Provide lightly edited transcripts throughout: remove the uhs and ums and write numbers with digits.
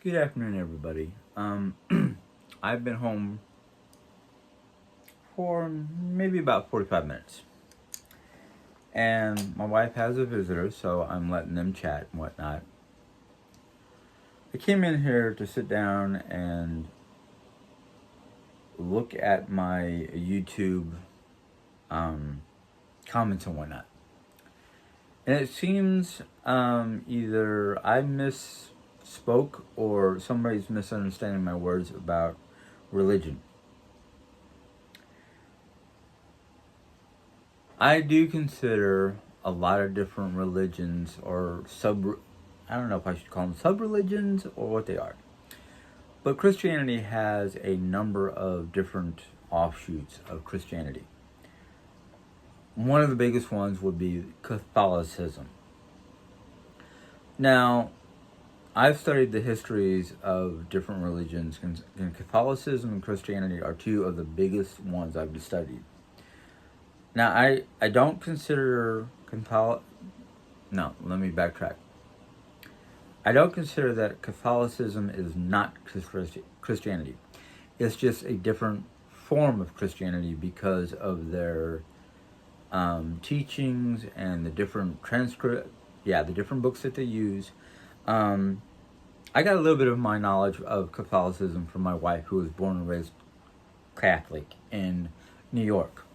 Good afternoon, everybody. I've been home for maybe about 45 minutes. And my wife has a visitor, so I'm letting them chat and whatnot. I came in here to sit down and look at my YouTube comments and whatnot. And it seems either I misspoke or somebody's misunderstanding my words about religion. I do consider a lot of different religions or I don't know if I should call them sub-religions or what they are. But Christianity has a number of different offshoots of Christianity. One of the biggest ones would be Catholicism. Now, I've studied the histories of different religions, and Catholicism and Christianity are two of the biggest ones I've studied. Now, I don't consider No, let me backtrack. I don't consider that Catholicism is not Christianity. It's just a different form of Christianity because of their teachings and the different the different books that they use. I got a little bit of my knowledge of Catholicism from my wife, who was born and raised Catholic in New York.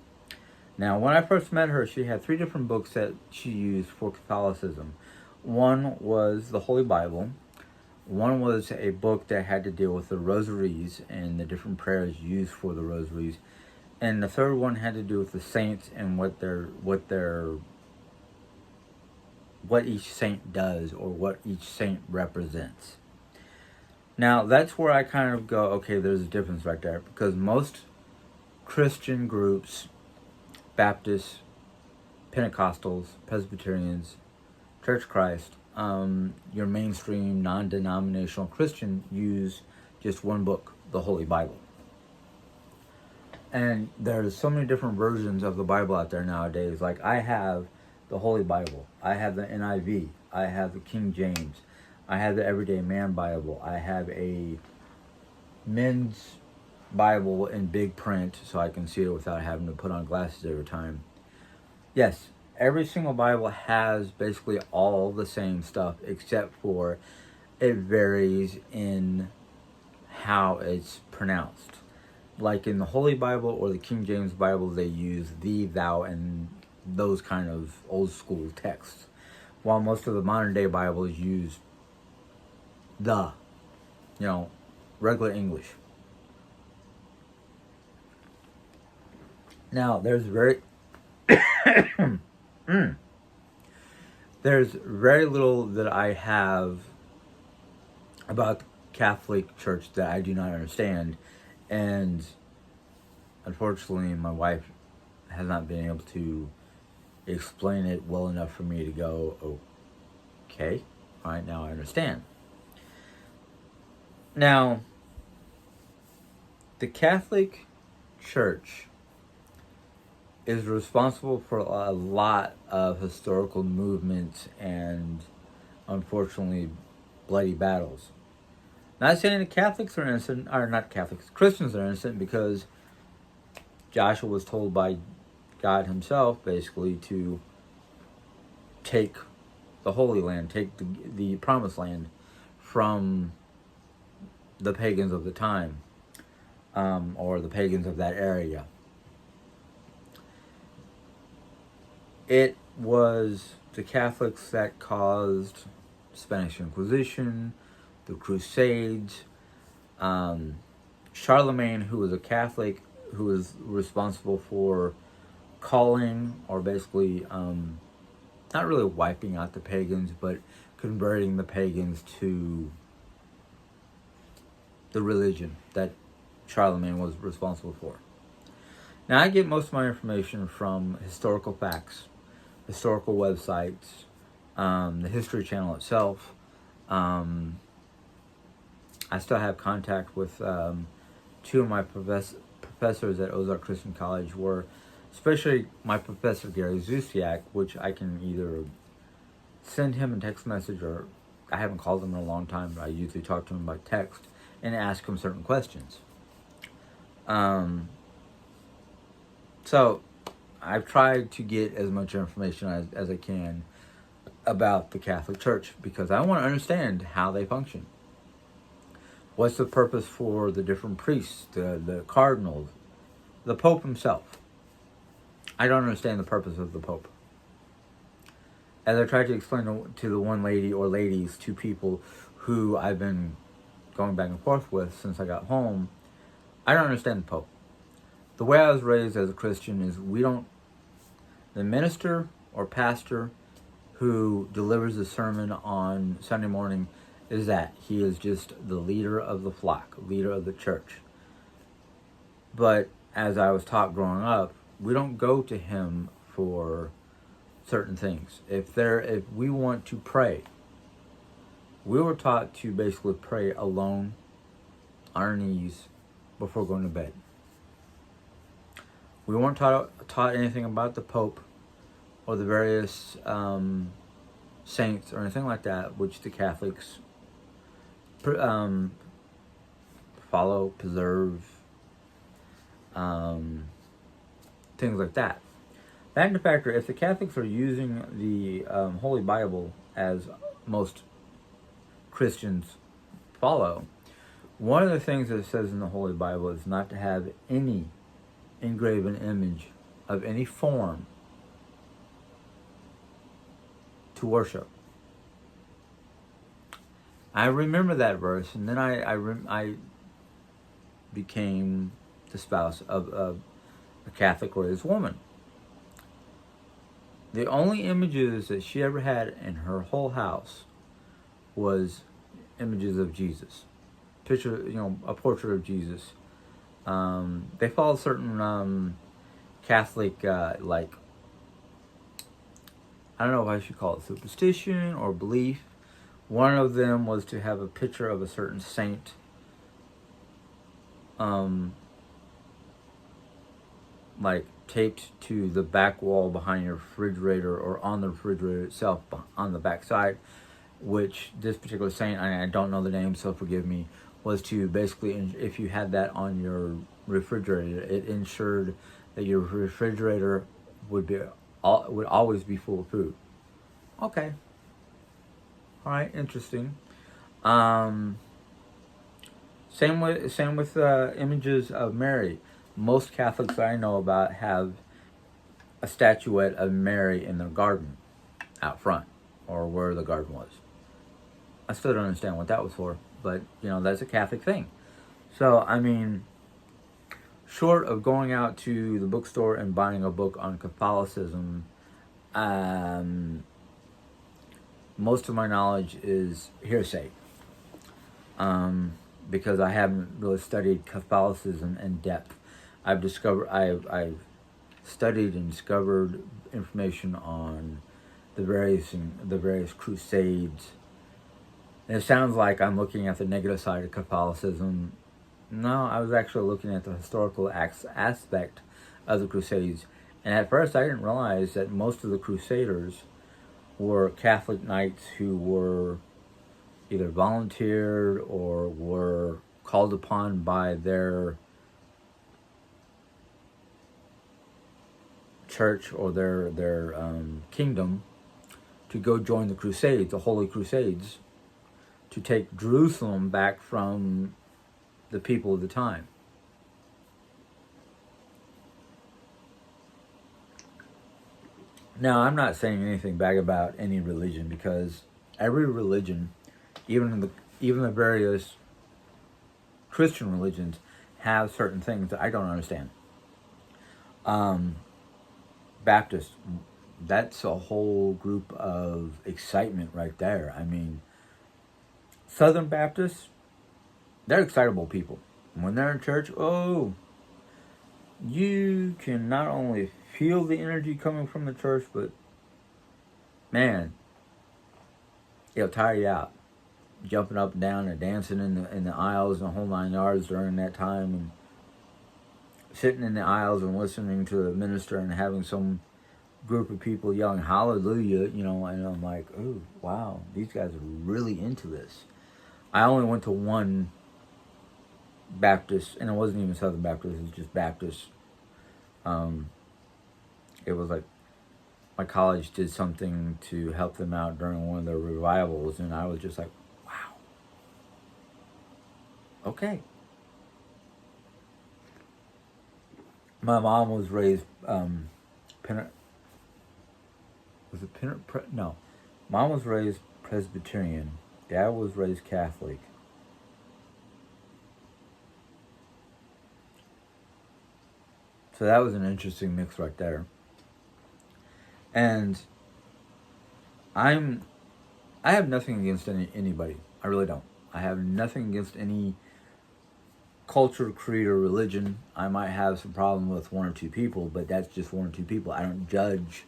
Now, when I first met her, she had 3 different books that she used for Catholicism. One was the Holy Bible. One was a book that had to deal with the rosaries and the different prayers used for the rosaries. And the third one had to do with the saints and what each saint does or what each saint represents. Now, that's where I kind of go, okay, there's a difference right there, because most Christian groups, Baptists, Pentecostals, Presbyterians, Church of Christ, your mainstream non-denominational Christian use just one book, the Holy Bible. And there's so many different versions of the Bible out there nowadays. Like, I have the Holy Bible, I have the NIV, I have the King James, I have the Everyday Man Bible, I have a men's Bible in big print so I can see it without having to put on glasses every time. Yes, every single Bible has basically all the same stuff, except for it varies in how it's pronounced. Like in the Holy Bible or the King James Bible, they use thee, thou, and those kind of old school texts, while most of the modern day Bibles use the, regular English. Now, there's very little that I have about the Catholic Church that I do not understand, and unfortunately my wife has not been able to explain it well enough for me to go, okay, all right, now I understand. Now, the Catholic Church is responsible for a lot of historical movements and, unfortunately, bloody battles. Not saying the Catholics are innocent, or not Catholics, Christians are innocent, because Joshua was told by God himself, basically, to take the Holy Land, take the Promised Land from the pagans of the time, or the pagans of that area. It was the Catholics that caused Spanish Inquisition, the Crusades. Charlemagne, who was a Catholic, who was responsible for calling, or basically not really wiping out the pagans, but converting the pagans to the religion that Charlemagne was responsible for. Now, I get most of my information from historical facts, historical websites, the History Channel itself. I still have contact with 2 of my professors at Ozark Christian College, especially my professor Gary Zusiak, which I can either send him a text message or I haven't called them in a long time, but I usually talk to them by text and ask them certain questions. So I've tried to get as much information as I can about the Catholic Church because I want to understand how they function. What's the purpose for the different priests, the cardinals, the Pope himself? I don't understand the purpose of the Pope. As I tried to explain to the one lady or ladies, two people who I've been going back and forth with since I got home, I don't understand the Pope. The way I was raised as a Christian is the minister or pastor who delivers the sermon on Sunday morning is that he is just the leader of the flock, leader of the church. But as I was taught growing up, we don't go to him for certain things. If we want to pray, we were taught to basically pray alone on our knees before going to bed. We weren't taught anything about the Pope or the various saints or anything like that, which the Catholics follow, preserve, things like that. That, in fact, if the Catholics are using the Holy Bible as most Christians follow, one of the things that it says in the Holy Bible is not to have any engraven image of any form to worship. I remember that verse, and then I became the spouse of a Catholic raised woman. The only images that she ever had in her whole house was images of Jesus. A portrait of Jesus. They follow certain Catholic, I don't know if I should call it superstition or belief. One of them was to have a picture of a certain saint taped to the back wall behind your refrigerator or on the refrigerator itself on the back side, which this particular saint, I don't know the name, so forgive me, was to basically, if you had that on your refrigerator, it ensured that your refrigerator would always be full of food. Okay. All right, interesting. Same with images of Mary. Most Catholics I know about have a statuette of Mary in their garden out front, or where the garden was. I still don't understand what that was for, but that's a Catholic thing. So short of going out to the bookstore and buying a book on Catholicism, most of my knowledge is hearsay, because I haven't really studied Catholicism in depth. I've studied and discovered information on the various crusades. And it sounds like I'm looking at the negative side of Catholicism. No, I was actually looking at the historical aspect of the crusades. And at first I didn't realize that most of the crusaders were Catholic knights who were either volunteered or were called upon by their church or their kingdom to go join the Crusades, the Holy Crusades, to take Jerusalem back from the people of the time. Now, I'm not saying anything bad about any religion, because every religion, even the various Christian religions, have certain things that I don't understand. Baptist, that's a whole group of excitement right there. Southern Baptists, they're excitable people. When they're in church, you can not only feel the energy coming from the church, but man, it'll tire you out. Jumping up and down and dancing in the aisles and the whole 9 yards during that time, and sitting in the aisles and listening to the minister and having some group of people yelling hallelujah, and I'm like, oh, wow, these guys are really into this. I only went to one Baptist, and it wasn't even Southern Baptist, it was just Baptist. It was like my college did something to help them out during one of their revivals, and I was just like, wow, okay. My mom was raised, no. Mom was raised Presbyterian. Dad was raised Catholic. So that was an interesting mix right there. And I have nothing against anybody. I really don't. I have nothing against any culture, creed, or religion. I might have some problem with one or two people, but that's just one or two people. I don't judge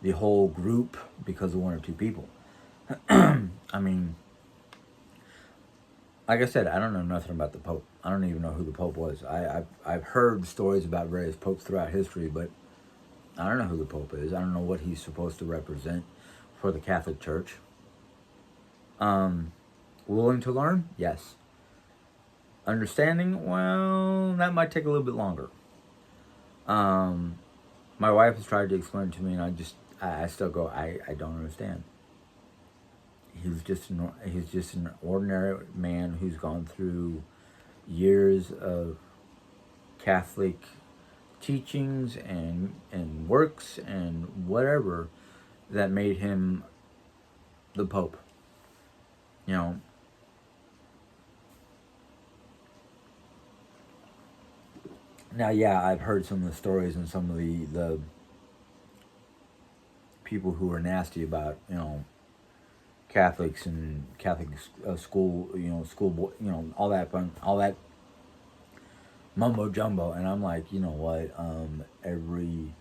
the whole group because of one or two people. I mean, like I said, I don't know nothing about the Pope. I don't even know who the Pope was. I've heard stories about various popes throughout history, but I don't know who the Pope is. I don't know what he's supposed to represent for the Catholic Church. Willing to learn? Yes. Understanding? Well, that might take a little bit longer. My wife has tried to explain it to me, and I still go, I don't understand. He's just an ordinary man who's gone through years of Catholic teachings and works and whatever that made him the Pope. Now, yeah, I've heard some of the stories and some of the people who are nasty about, Catholics and Catholic school, school boy, all that fun, all that mumbo jumbo. And I'm like, you know what? Every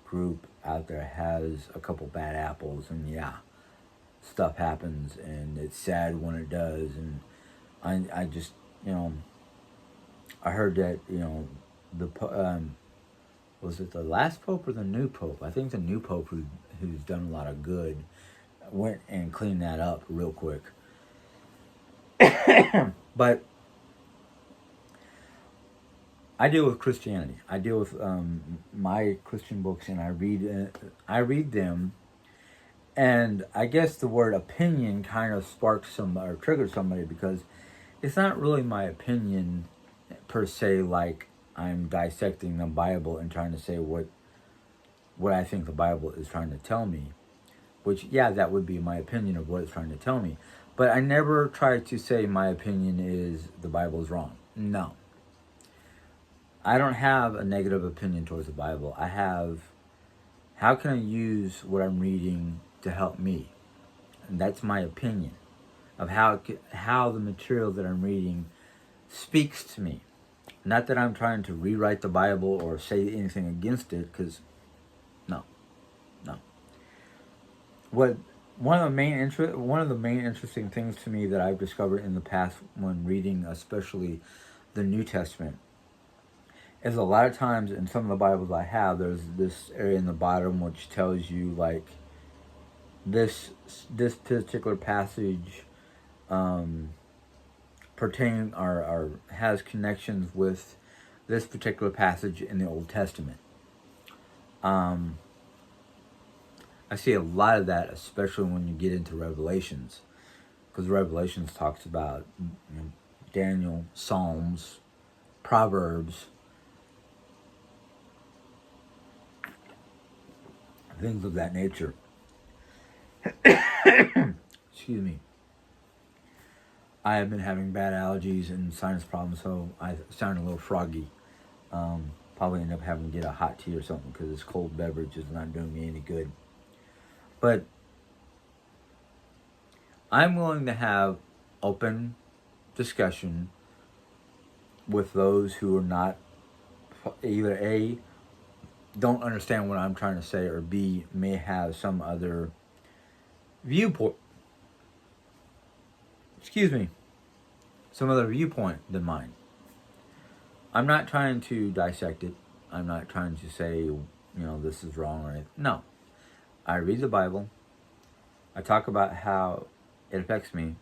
group out there has a couple bad apples, and yeah, stuff happens, and it's sad when it does. And I just, I heard that, was it the last pope or the new pope? I think the new pope who's done a lot of good went and cleaned that up real quick. But I deal with Christianity. I deal with my Christian books, and I read them. And I guess the word opinion kind of sparks or triggers somebody, because it's not really my opinion per se. Like, I'm dissecting the Bible and trying to say what I think the Bible is trying to tell me. Which, yeah, that would be my opinion of what it's trying to tell me. But I never try to say my opinion is the Bible is wrong. No. I don't have a negative opinion towards the Bible. I have, how can I use what I'm reading to help me? And that's my opinion of how the material that I'm reading speaks to me. Not that I'm trying to rewrite the Bible or say anything against it, because no. One of the main interesting things to me that I've discovered in the past when reading, especially the New Testament, is a lot of times in some of the Bibles I have, there's this area in the bottom which tells you, like, this particular passage pertain or has connections with this particular passage in the Old Testament. I see a lot of that, especially when you get into Revelations, because Revelations talks about Daniel, Psalms, Proverbs, things of that nature. Excuse me. I have been having bad allergies and sinus problems, so I sound a little froggy. Probably end up having to get a hot tea or something, because this cold beverage is not doing me any good. But I'm willing to have open discussion with those who are not, either A, don't understand what I'm trying to say, or B, may have some other viewpoint. Some other viewpoint than mine. I'm not trying to dissect it. I'm not trying to say this is wrong or anything. No. I read the Bible. I talk about how it affects me,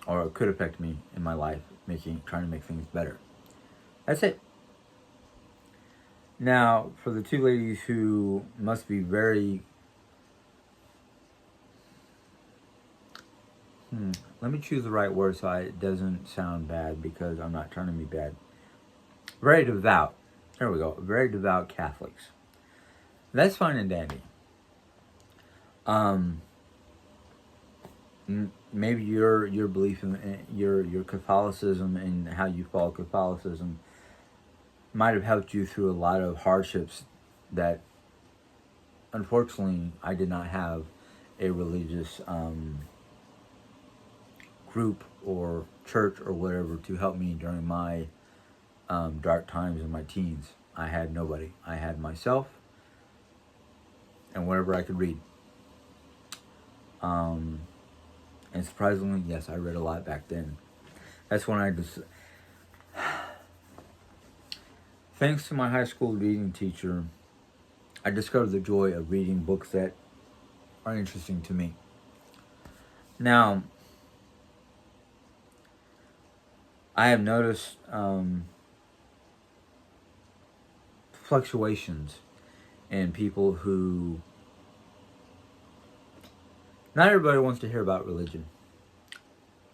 or it could affect me in my life, trying to make things better. That's it. Now, for the two ladies who must be very... let me choose the right word so it doesn't sound bad, because I'm not trying to be bad. Very devout. There we go. Very devout Catholics. That's fine and dandy. Maybe your belief in your Catholicism and how you follow Catholicism might have helped you through a lot of hardships that, unfortunately, I did not have a religious group or church or whatever to help me during my dark times in my teens. I had nobody. I had myself and whatever I could read. And surprisingly, yes, I read a lot back then. That's when I just... Thanks to my high school reading teacher, I discovered the joy of reading books that are interesting to me. Now, I have noticed fluctuations in people who... Not everybody wants to hear about religion.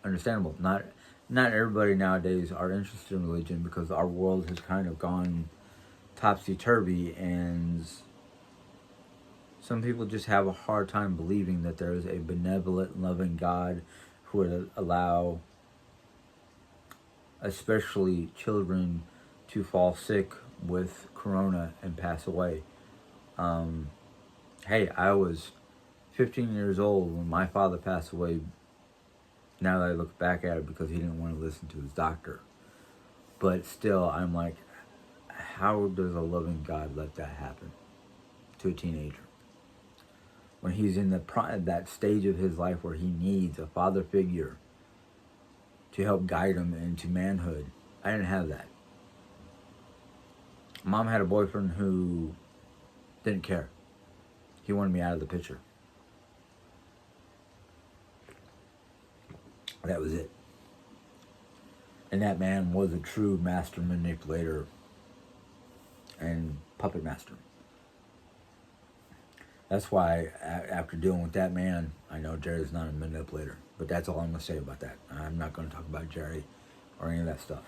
Understandable. Not everybody nowadays are interested in religion, because our world has kind of gone topsy-turvy, and some people just have a hard time believing that there is a benevolent, loving God who would allow especially children to fall sick with corona and pass away. Hey, I was 15 years old when my father passed away. Now that I look back at it, because he didn't want to listen to his doctor. But still, I'm like, how does a loving God let that happen to a teenager? When he's in that stage of his life where he needs a father figure to help guide him into manhood. I didn't have that. Mom had a boyfriend who didn't care. He wanted me out of the picture. That was it. And that man was a true master manipulator and puppet master. That's why, after dealing with that man, I know Jerry's not a manipulator. But that's all I'm going to say about that. I'm not going to talk about Jerry or any of that stuff.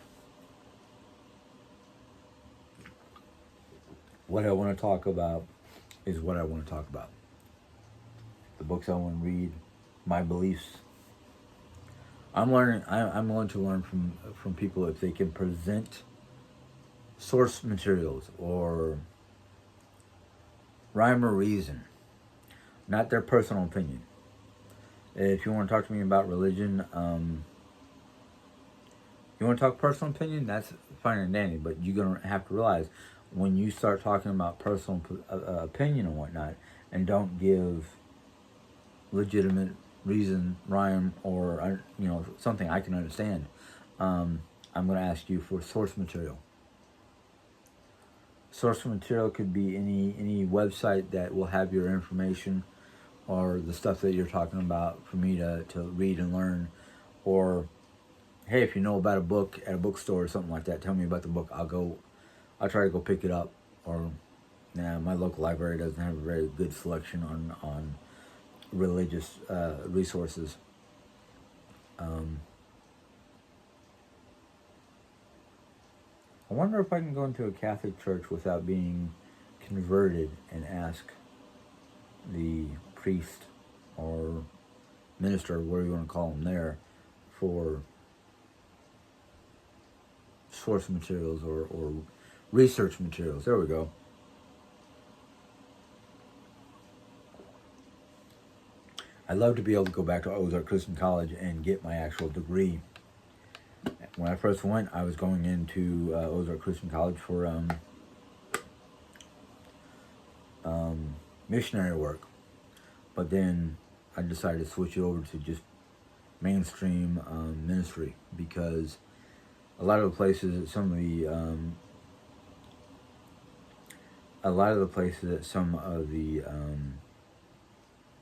What I want to talk about is what I want to talk about. The books I want to read, my beliefs. I'm willing to learn from people if they can present source materials or rhyme or reason, not their personal opinion. If you want to talk to me about religion, you want to talk personal opinion, that's fine and dandy, but you're going to have to realize when you start talking about personal opinion and whatnot, and don't give legitimate reason, rhyme, or something I can understand, I'm going to ask you for source material. Source material could be any website that will have your information or the stuff that you're talking about for me to read and learn. Or, hey, if you know about a book at a bookstore or something like that, tell me about the book. I'll try to go pick it up. Or, my local library doesn't have a very good selection on religious resources. I wonder if I can go into a Catholic church without being converted and ask the priest or minister, whatever you want to call them there, for source materials or research materials. There we go. I'd love to be able to go back to Ozark Christian College and get my actual degree. When I first went, I was going into Ozark Christian College for missionary work. But then I decided to switch it over to just mainstream ministry, because a lot of the places, some of the a lot of the places that some of the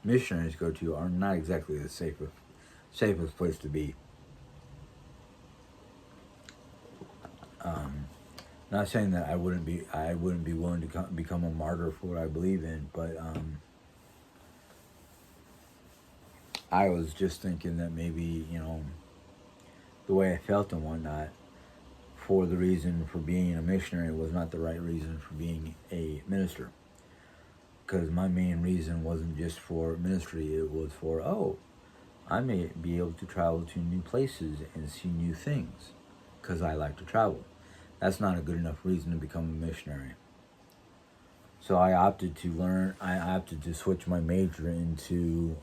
missionaries go to are not exactly the safest place to be. Not saying that I wouldn't be willing to become a martyr for what I believe in, but I was just thinking that maybe, the way I felt and whatnot, for the reason for being a missionary was not the right reason for being a minister. Because my main reason wasn't just for ministry, it was for, I may be able to travel to new places and see new things, because I like to travel. That's not a good enough reason to become a missionary. So I opted to switch my major into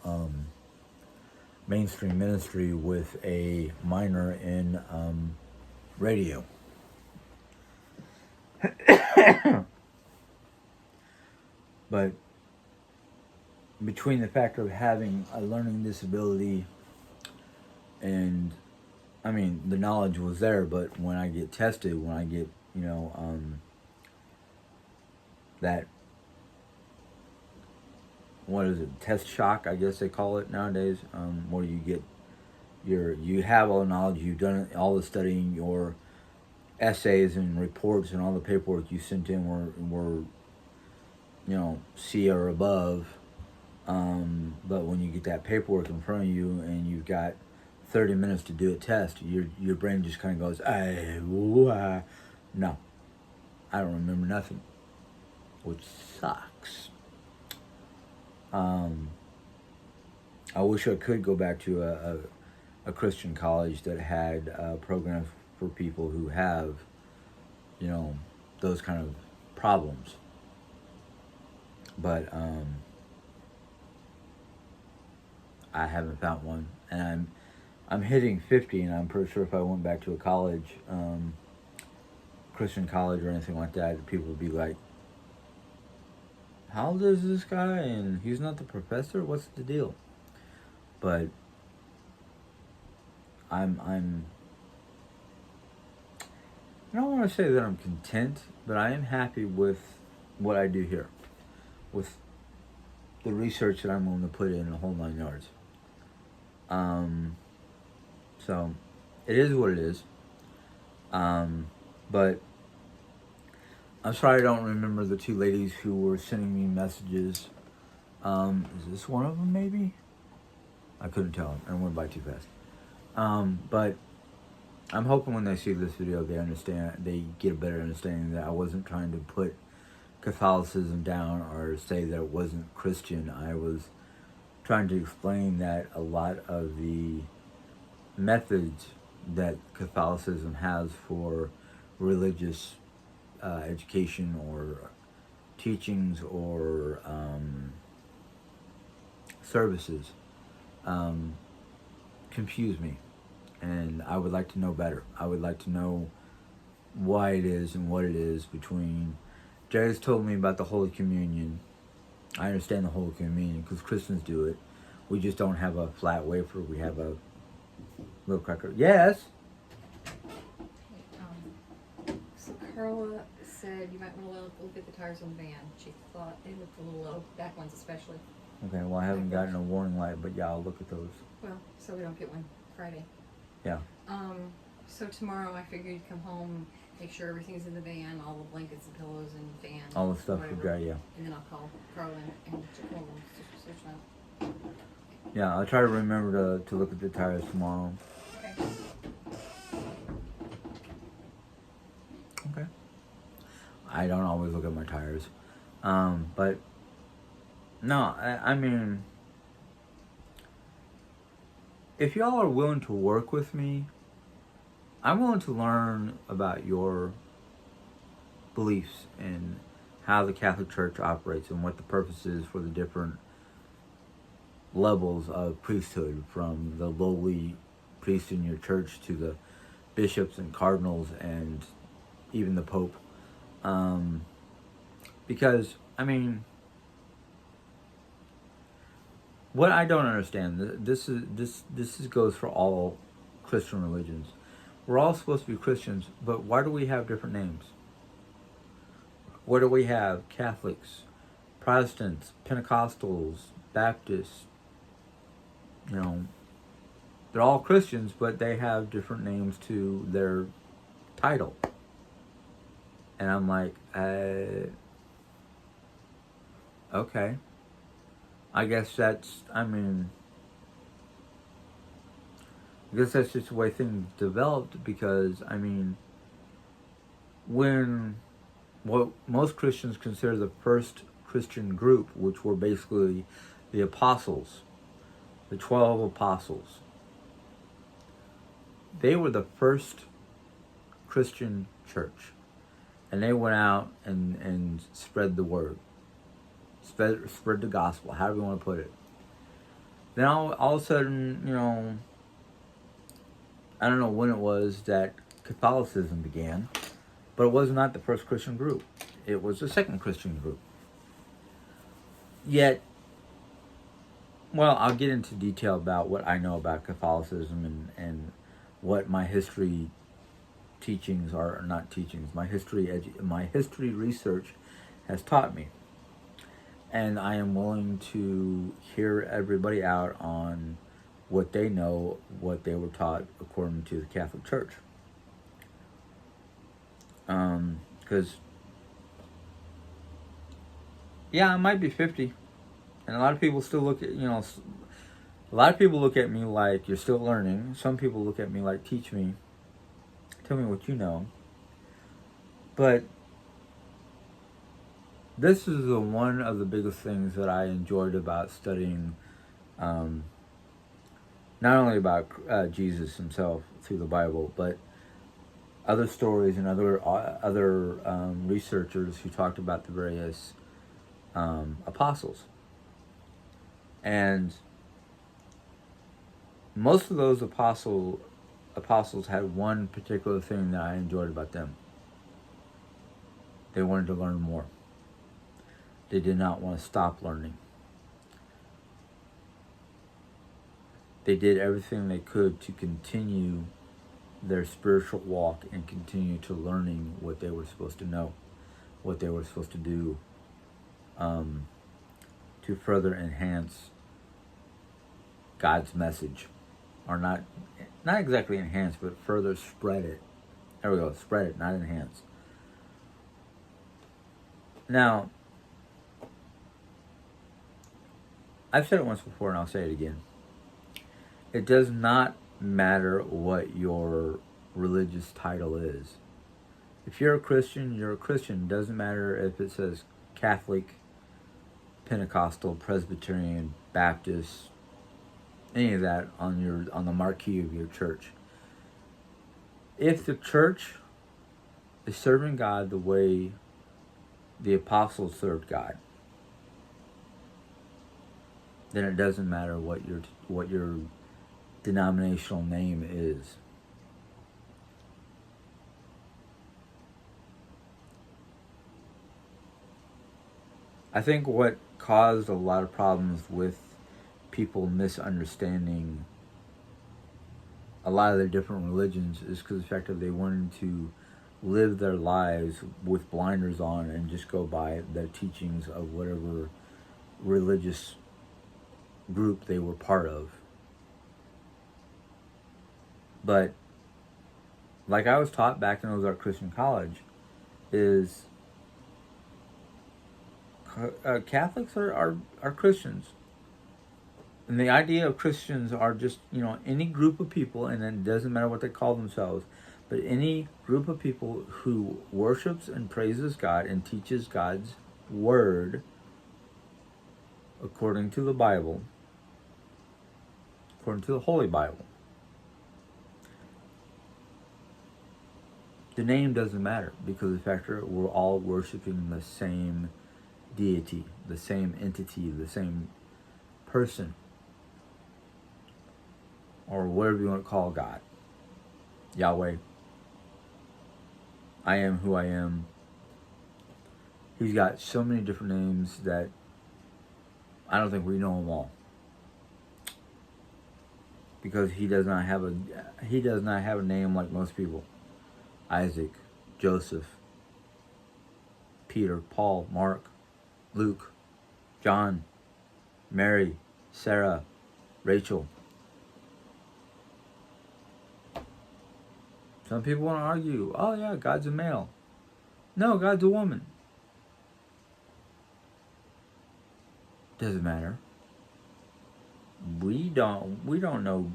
mainstream ministry with a minor in radio. But between the factor of having a learning disability and, the knowledge was there, but when I get tested, when I get, that, what is it, test shock, I guess they call it nowadays, where you have all the knowledge, you've done all the studying, your essays and reports and all the paperwork you sent in were C or above, but when you get that paperwork in front of you and you've got 30 minutes to do a test, your brain just kind of goes, no, I don't remember nothing, which sucks. I wish I could go back to a Christian college that had programs for people who have, those kind of problems. But I haven't found one, and I'm hitting 50, and I'm pretty sure if I went back to a college, Christian college or anything like that, people would be like, "How old is this guy? And he's not the professor? What's the deal?" But I don't want to say that I'm content, but I am happy with what I do here, with the research that I'm willing to put in the whole 9 yards. So it is what it is. But I'm sorry I don't remember the two ladies who were sending me messages. Is this one of them maybe? I couldn't tell. I went by too fast. But I'm hoping when they see this video they get a better understanding that I wasn't trying to put Catholicism down or say that it wasn't Christian. I was trying to explain that a lot of the methods that Catholicism has for religious education or teachings or services confuse me, and I would like to know better. I would like to know why it is and what it is between. Jay's told me about the Holy Communion. I understand the Holy Communion because Christians do it. We just don't have a flat wafer. We have a little cracker. Yes? So Carla said you might want to look at the tires on the van. She thought they looked a little low, back ones especially. Okay, well, I haven't gotten a warning light, but yeah, I'll look at those. Well, so we don't get one Friday. Yeah. So tomorrow I figured you'd come home, make sure everything's in the van, all the blankets and pillows and fan. All the stuff whatever. for dry, yeah. And then I'll call Carla and Jacob to search them out. Yeah, I'll try to remember to look at the tires tomorrow. Okay. Okay. I don't always look at my tires. But, no, I mean, if y'all are willing to work with me, I'm willing to learn about your beliefs and how the Catholic Church operates and what the purpose is for the different levels of priesthood, from the lowly priest in your church to the bishops and cardinals and even the Pope. Because, I mean, what I don't understand, this goes for all Christian religions. We're all supposed to be Christians, but why do we have different names? What do we have? Catholics, Protestants, Pentecostals, Baptists. You know, they're all Christians, but they have different names to their title. And I'm like, okay. I guess that's just the way things developed because, when what most Christians consider the first Christian group, which were basically the apostles, the 12 apostles, they were the first Christian church. And they went out and spread the word, spread the gospel, however you want to put it. Then all of a sudden, I don't know when it was that Catholicism began, but it was not the first Christian group. It was the second Christian group. Yet, well, I'll get into detail about what I know about Catholicism and what my history teachings are, not teachings, my history research has taught me. And I am willing to hear everybody out on what they know, what they were taught according to the Catholic Church. Because, yeah, I might be 50. And a lot of people still look at, a lot of people look at me like, you're still learning. Some people look at me like, teach me. Tell me what you know. But this is one of the biggest things that I enjoyed about studying, not only about Jesus himself through the Bible, but other stories and other researchers who talked about the various apostles. And most of those apostles had one particular thing that I enjoyed about them. They wanted to learn more. They did not want to stop learning. They did everything they could to continue their spiritual walk and continue to learning what they were supposed to know, what they were supposed to do, to further enhance God's message. Or not exactly enhance, but further spread it. There we go, spread it, not enhance. Now, I've said it once before and I'll say it again. It does not matter what your religious title is. If you're a Christian, you're a Christian. It doesn't matter if it says Catholic, Pentecostal, Presbyterian, Baptist, any of that on the marquee of your church. If the church is serving God the way the apostles served God, then it doesn't matter what your denominational name is. I think what caused a lot of problems with people misunderstanding a lot of the different religions is because of the fact that they wanted to live their lives with blinders on and just go by the teachings of whatever religious group they were part of. But like I was taught back in Ozark Christian College, is Catholics are Christians. And the idea of Christians are just, any group of people, and it doesn't matter what they call themselves, but any group of people who worships and praises God and teaches God's word according to the Bible, according to the Holy Bible. The name doesn't matter because of the fact that we're all worshiping the same deity, the same entity, the same person, or whatever you want to call God. Yahweh. I am who I am. He's got so many different names that I don't think we know them all. Because he does not have a name like most people. Isaac, Joseph, Peter, Paul, Mark, Luke, John, Mary, Sarah, Rachel. Some people want to argue, oh yeah, God's a male. No, God's a woman. Doesn't matter. We don't know.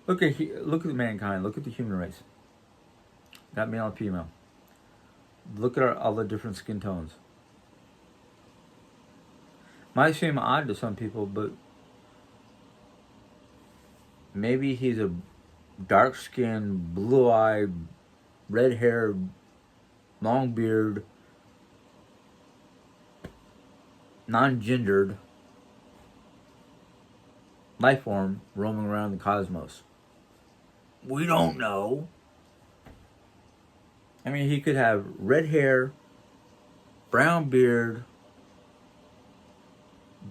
Look at mankind. Look at the human race. Got male and female. Look at all the different skin tones. Might seem odd to some people, but maybe he's a dark-skinned, blue-eyed, red-haired, long-beard, non-gendered life form roaming around the cosmos. We don't know. I mean, he could have red hair, brown beard,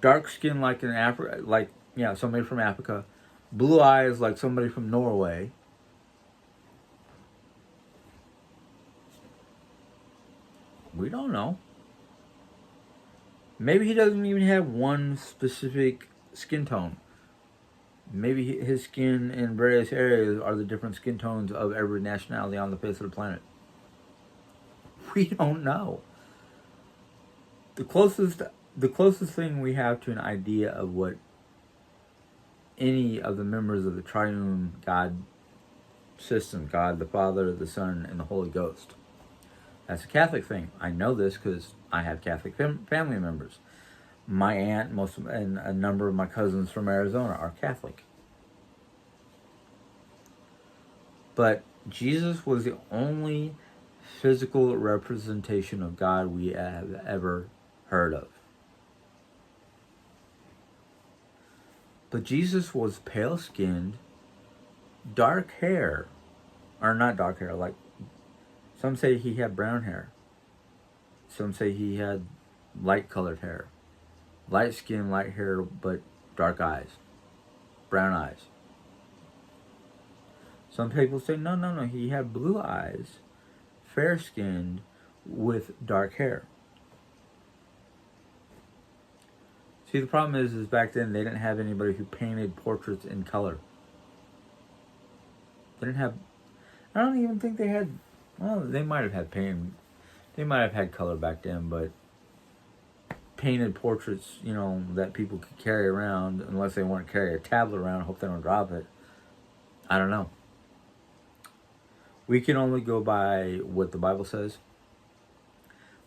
dark skin like in Africa, somebody from Africa, blue eyes like somebody from Norway. We don't know. Maybe he doesn't even have one specific skin tone. Maybe his skin in various areas are the different skin tones of every nationality on the face of the planet. We don't know. The closest thing we have to an idea of what any of the members of the triune God system, God the Father, the Son, and the Holy Ghost. That's a Catholic thing. I know this because I have Catholic family members. My aunt, and a number of my cousins from Arizona are Catholic. But Jesus was the only physical representation of God we have ever heard of. But Jesus was pale-skinned, dark hair, or not dark hair, like some say he had brown hair. Some say he had light-colored hair. Light skin, light hair, but dark eyes. Brown eyes. Some people say, no, he had blue eyes, fair-skinned, with dark hair. See, the problem is back then they didn't have anybody who painted portraits in color. They didn't have, I don't even think they had, well, they might have had they might have had color back then, but painted portraits, that people could carry around, unless they want to carry a tablet around, hope they don't drop it. I don't know. We can only go by what the Bible says,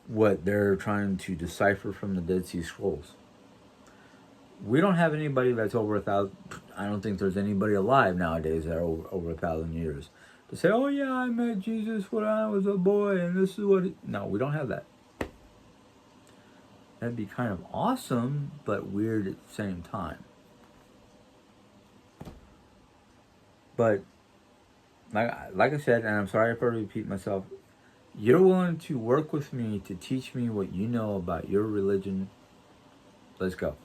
what they're trying to decipher from the Dead Sea Scrolls. We don't have anybody that's over 1,000. I don't think there's anybody alive nowadays that are over 1,000 years to say, oh yeah, I met Jesus when I was a boy and this is what No, we don't have that. That'd be kind of awesome, but weird at the same time. But like I said, and I'm sorry if I repeat myself, you're willing to work with me to teach me what you know about your religion. Let's go.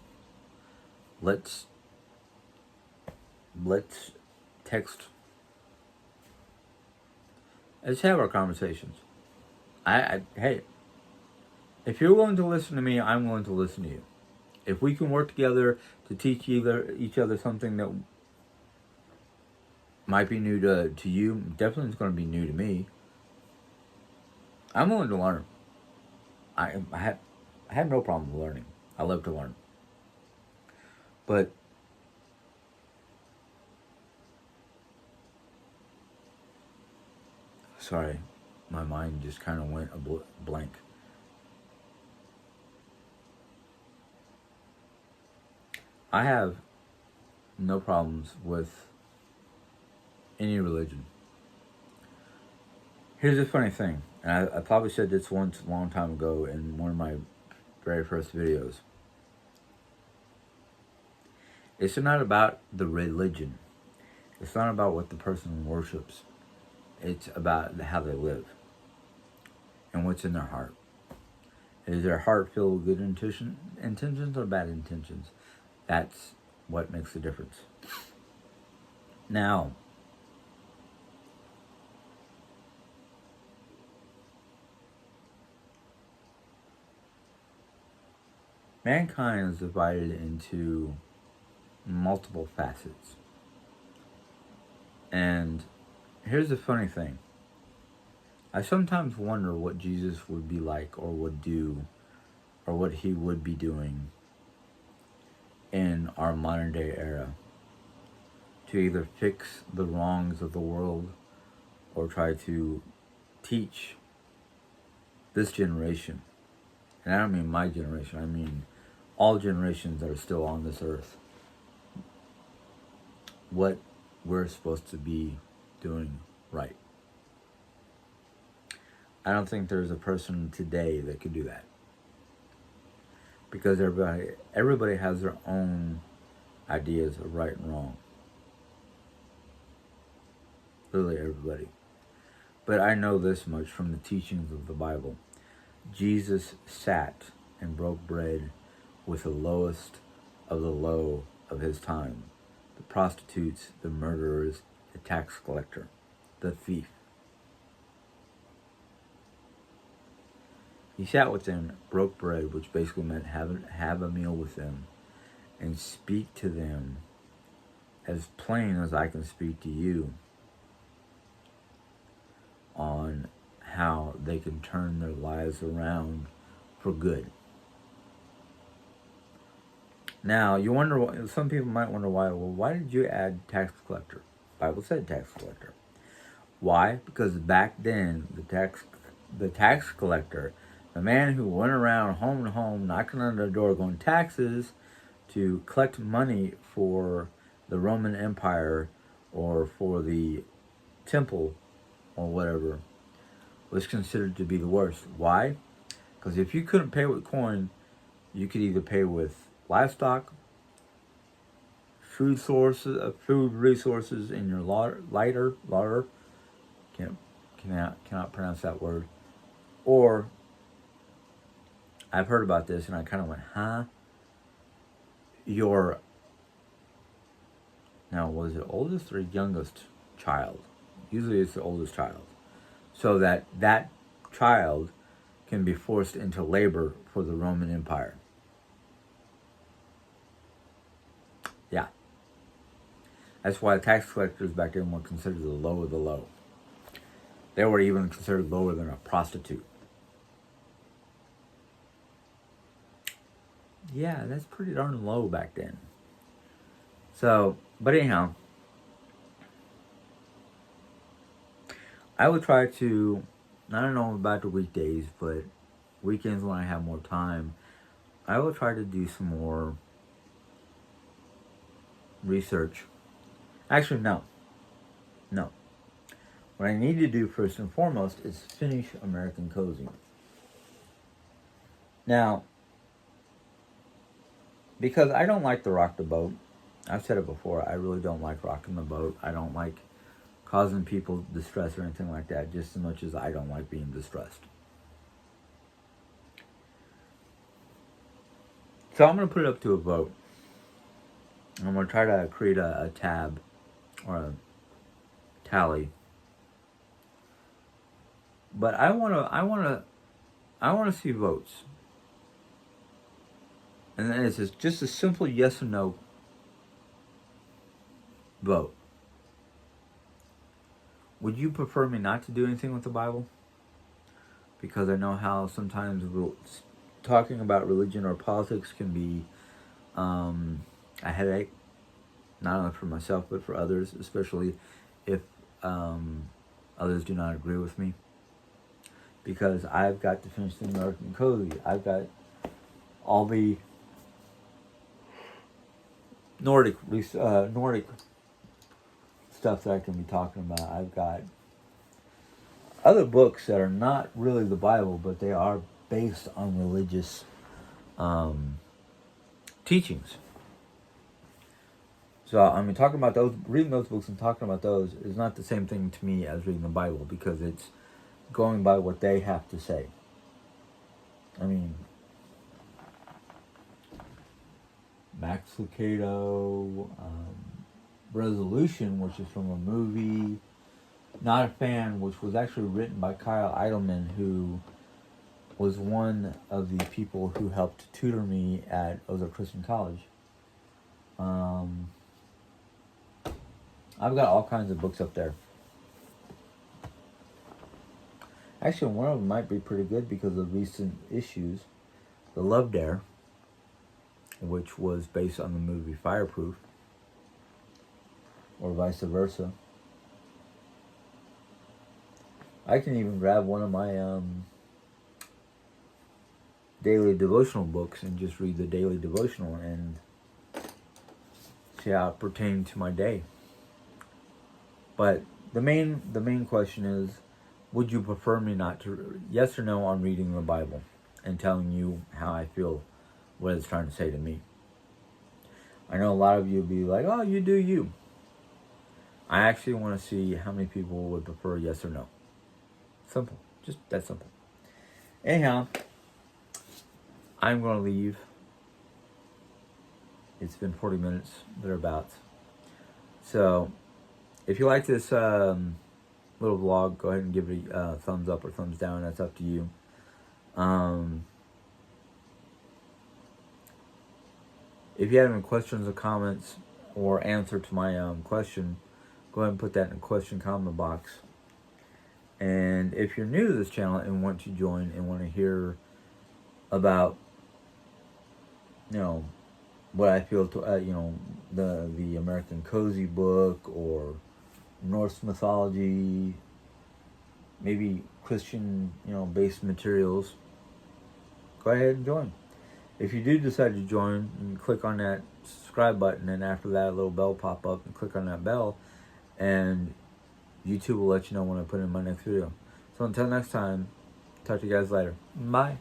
Let's text. Let's have our conversations. Hey, if you're willing to listen to me, I'm willing to listen to you. If we can work together to teach each other something that might be new to you, definitely it's going to be new to me. I'm willing to learn. I have no problem with learning. I love to learn. But sorry, my mind just kind of went blank. I have no problems with any religion. Here's the funny thing, and I probably said this once a long time ago in one of my very first videos. It's not about the religion. It's not about what the person worships. It's about how they live and what's in their heart. Is their heart filled with good intentions or bad intentions? That's what makes the difference. Now, mankind is divided into multiple facets. And here's the funny thing. I sometimes wonder what Jesus would be like or would do or what he would be doing in our modern day era to either fix the wrongs of the world or try to teach this generation. And I don't mean my generation, I mean all generations that are still on this earth, what we're supposed to be doing right. I don't think there's a person today that could do that. Because everybody has their own ideas of right and wrong. Literally everybody. But I know this much from the teachings of the Bible. Jesus sat and broke bread with the lowest of the low of his time. The prostitutes, the murderers, the tax collector, the thief. He sat with them, broke bread, which basically meant have a meal with them, and speak to them as plain as I can speak to you on how they can turn their lives around for good. Now, you wonder, some people might wonder why did you add tax collector? The Bible said tax collector. Why? Because back then, the tax collector, the man who went around home to home, knocking on the door, going taxes to collect money for the Roman Empire or for the temple or whatever, was considered to be the worst. Why? Because if you couldn't pay with coin, you could either pay with livestock, food resources in your larder, cannot pronounce that word, or I've heard about this and I kind of went, huh? Now was it oldest or youngest child? Usually it's the oldest child. So that child can be forced into labor for the Roman Empire. Yeah. That's why tax collectors back then were considered the low of the low. They were even considered lower than a prostitute. Yeah, that's pretty darn low back then. So, but anyhow, I would try to, I don't know about the weekdays, but weekends when I have more time, I will try to do some more research. Actually, no. What I need to do first and foremost is finish American Cozy. Now, because I don't like to rock the boat, I've said it before, I really don't like rocking the boat. I don't like causing people distress or anything like that, just as much as I don't like being distressed. So I'm going to put it up to a vote. I'm going to try to create a tab or a tally. But I want to see votes. And then it's just a simple yes or no vote. Would you prefer me not to do anything with the Bible? Because I know how sometimes talking about religion or politics can be a headache, not only for myself but for others, especially if others do not agree with me. Because I've got to finish the American Cozy. I've got all the Nordic stuff that I can be talking about. I've got other books that are not really the Bible, but they are based on religious teachings. So, I mean, talking about those, reading those books and talking about those is not the same thing to me as reading the Bible, because it's going by what they have to say. I mean, Max Lucado, Resolution, which is from a movie, Not a Fan, which was actually written by Kyle Idleman, who was one of the people who helped tutor me at Ozark Christian College. I've got all kinds of books up there. Actually, one of them might be pretty good because of recent issues. The Love Dare, which was based on the movie Fireproof, or vice versa. I can even grab one of my daily devotional books and just read the daily devotional and see how it pertains to my day. But the main question is, would you prefer me not to, yes or no, on reading the Bible and telling you how I feel, what it's trying to say to me? I know a lot of you will be like, oh, you do you. I actually want to see how many people would prefer yes or no. Simple. Just that simple. Anyhow, I'm going to leave. It's been 40 minutes, thereabouts. So, if you like this little vlog, go ahead and give it a thumbs up or thumbs down. That's up to you. If you have any questions or comments or answer to my question, go ahead and put that in the question comment box. And if you're new to this channel and want to join and want to hear about, what I feel to, the American Cozy book or Norse mythology, maybe Christian, based materials, go ahead and join. If you do decide to join, you click on that subscribe button, and after that, a little bell pop up, and click on that bell, and YouTube will let you know when I put in my next video. So until next time, talk to you guys later. Bye.